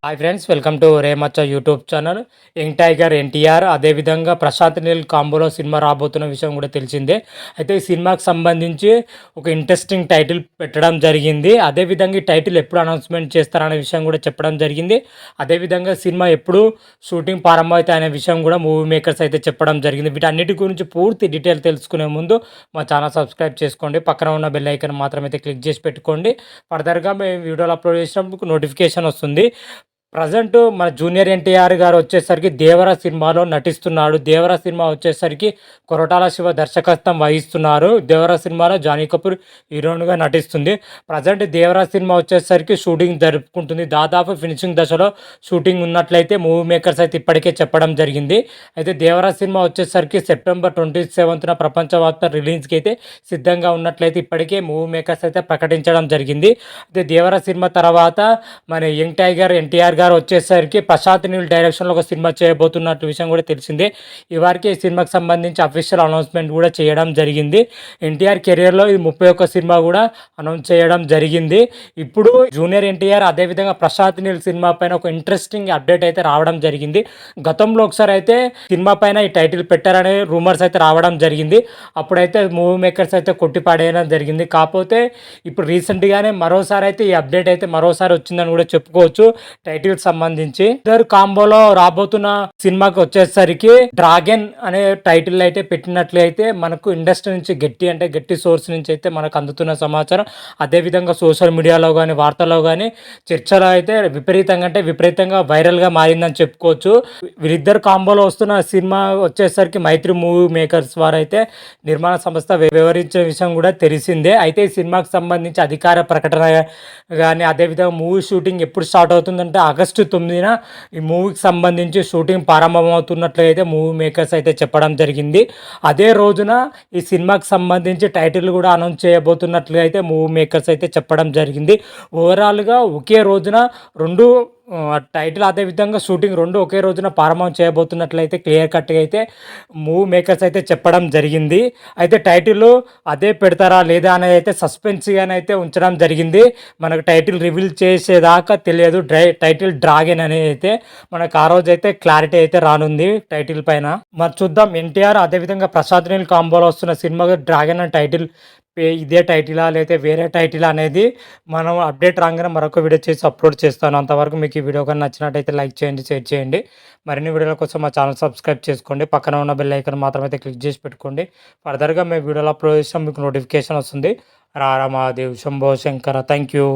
Hi friends, welcome to రేమచ్చ YouTube channel. Young tiger NTR అదేవిధంగా Prashanth Neel కాంబోలో cinema రాబోతున్న విషయం కూడా తెలిసిందే. అయితే ఈ సినిమాకి సంబంధించి ఒక ఇంట్రెస్టింగ్ టైటిల్ పెట్టడం జరిగింది. అదేవిధంగా ఈ టైటిల్ ఎప్పుడు అనౌన్స్మెంట్ చేస్తారనే విషయం కూడా చెప్పడం జరిగింది. అదేవిధంగా సినిమా ఎప్పుడు షూటింగ్ ప్రారంభమవుతాయి అనే విషయం కూడా మూవీ మేకర్స్ అయితే చెప్పడం జరిగింది. వీటన్నిటి గురించి పూర్తి డీటెయిల్ తెలుసుకునే ముందు మా ఛానల్ సబ్స్క్రైబ్ చేసుకోండి. పక్కన ఉన్న బెల్ ఐకాన్ మాత్రమైతే క్లిక్ చేసి పెట్టుకోండి. ఫర్దర్గా మేము వీడియోలు అప్లోడ్ చేసినప్పుడు నోటిఫికేషన్ వస్తుంది. ప్రజెంట్ మన జూనియర్ ఎన్టీఆర్ గారు వచ్చేసరికి దేవర సినిమాలో నటిస్తున్నాడు. దేవర సినిమా వచ్చేసరికి కొరటాల శివ దర్శకత్వం వహిస్తున్నారు. దేవర సినిమాలో జానీ కపూర్ హీరోయిన్గా నటిస్తుంది. ప్రజెంట్ దేవర సినిమా వచ్చేసరికి షూటింగ్ జరుపుకుంటుంది. దాదాపు ఫినిషింగ్ దశలో షూటింగ్ ఉన్నట్లయితే మూవీ మేకర్స్ అయితే ఇప్పటికే చెప్పడం జరిగింది. అయితే దేవర సినిమా వచ్చేసరికి సెప్టెంబర్ 27న ప్రపంచవ్యాప్త రిలీజ్కి అయితే సిద్ధంగా ఉన్నట్లయితే ఇప్పటికే మూవీ మేకర్స్ అయితే ప్రకటించడం జరిగింది. అయితే దేవర సినిమా తర్వాత మన యంగ్ టైగర్ ఎన్టీఆర్ గారు వచ్చేసరికి ప్రశాంత్ నీల్ డైరెక్షన్లో ఒక సినిమా చేయబోతున్నట్టు విషయం కూడా తెలిసిందే. ఈ వారికి ఈ సినిమాకి సంబంధించి అఫీషియల్ అనౌన్స్మెంట్ కూడా చేయడం జరిగింది. ఎన్టీఆర్ కెరియర్లో ఇది 31 సినిమా కూడా అనౌన్స్ చేయడం జరిగింది. ఇప్పుడు జూనియర్ ఎన్టీఆర్ అదేవిధంగా ప్రశాంత్ నీల్ సినిమా పైన ఒక ఇంట్రెస్టింగ్ అప్డేట్ అయితే రావడం జరిగింది. గతంలో ఒకసారి అయితే సినిమా పైన ఈ టైటిల్ పెట్టారనే రూమర్స్ అయితే రావడం జరిగింది. అప్పుడైతే మూవీ మేకర్స్ అయితే కొట్టిపాడేయడం జరిగింది. కాకపోతే ఇప్పుడు రీసెంట్గానే మరోసారి అయితే ఈ అప్డేట్ అయితే మరోసారి వచ్చిందని కూడా చెప్పుకోవచ్చు. టైటిల్ సంబంధించి ఇద్దరు కాంబోలో రాబోతున్న సినిమాకి వచ్చేసరికి డ్రాగన్ అనే టైటిల్ అయితే పెట్టినట్లయితే మనకు ఇండస్ట్రీ నుంచి గట్టి సోర్స్ నుంచి అయితే మనకు అందుతున్న సమాచారం. అదేవిధంగా సోషల్ మీడియాలో కానీ వార్తల్లో కానీ చర్చలో అయితే విపరీతంగా వైరల్గా మారిందని చెప్పుకోవచ్చు. వీరిద్దరు కాంబోలో వస్తున్న సినిమా వచ్చేసరికి మైత్రి మూవీ మేకర్స్ వారు అయితే నిర్మాణ సంస్థ వివరించిన విషయం కూడా తెలిసిందే. అయితే ఈ సినిమాకి సంబంధించి అధికార ప్రకటన కానీ అదేవిధంగా మూవీ షూటింగ్ ఎప్పుడు స్టార్ట్ అవుతుందంటే ఆగస్టు 9న ఈ మూవీకి సంబంధించి షూటింగ్ ప్రారంభమవుతున్నట్లయితే మూవీ మేకర్స్ అయితే చెప్పడం జరిగింది. అదే రోజున ఈ సినిమాకి సంబంధించి టైటిల్ కూడా అనౌన్స్ చేయబోతున్నట్లుగా అయితే మూవీ మేకర్స్ అయితే చెప్పడం జరిగింది. ఓవరాల్గా ఒకే రోజున రెండు టైటిల్ అదేవిధంగా షూటింగ్ రెండు ఒకే రోజున ప్రారంభం చేయబోతున్నట్లయితే క్లియర్ కట్గా అయితే మూవీ మేకర్స్ అయితే చెప్పడం జరిగింది. అయితే టైటిల్ అదే పెడతారా లేదా అనేది అయితే సస్పెన్స్గానే అయితే ఉంచడం జరిగింది. మనకు టైటిల్ రివీల్ చేసేదాకా తెలియదు. టైటిల్ డ్రాగన్ అనేది అయితే మనకు ఆ రోజు అయితే క్లారిటీ అయితే రానుంది టైటిల్ పైన. మరి చూద్దాం ఎన్టీఆర్ అదేవిధంగా ప్రశాంత్ నీల్ కాంబోలో వస్తున్న సినిమా డ్రాగన్ అనే టైటిల్ ఇదే టైటిలా లేకపోతే వేరే టైటిల్ అనేది మనం అప్డేట్ రాగానే మరొక వీడియో చేసి అప్లోడ్ చేస్తాను. అంతవరకు మీకు ఈ వీడియో కానీ నచ్చినట్టయితే లైక్ చేయండి, షేర్ చేయండి. మరిన్ని వీడియోల కోసం మా ఛానల్ సబ్స్క్రైబ్ చేసుకోండి. పక్కన ఉన్న బెల్ ఐకాన్ మాత్రమైతే క్లిక్ చేసి పెట్టుకోండి. ఫర్దర్గా మేము వీడియోలో అప్లోడ్ చేస్తాం, మీకు నోటిఫికేషన్ వస్తుంది. రారా మహాదేవ్, శంభో శంకర. Thank you.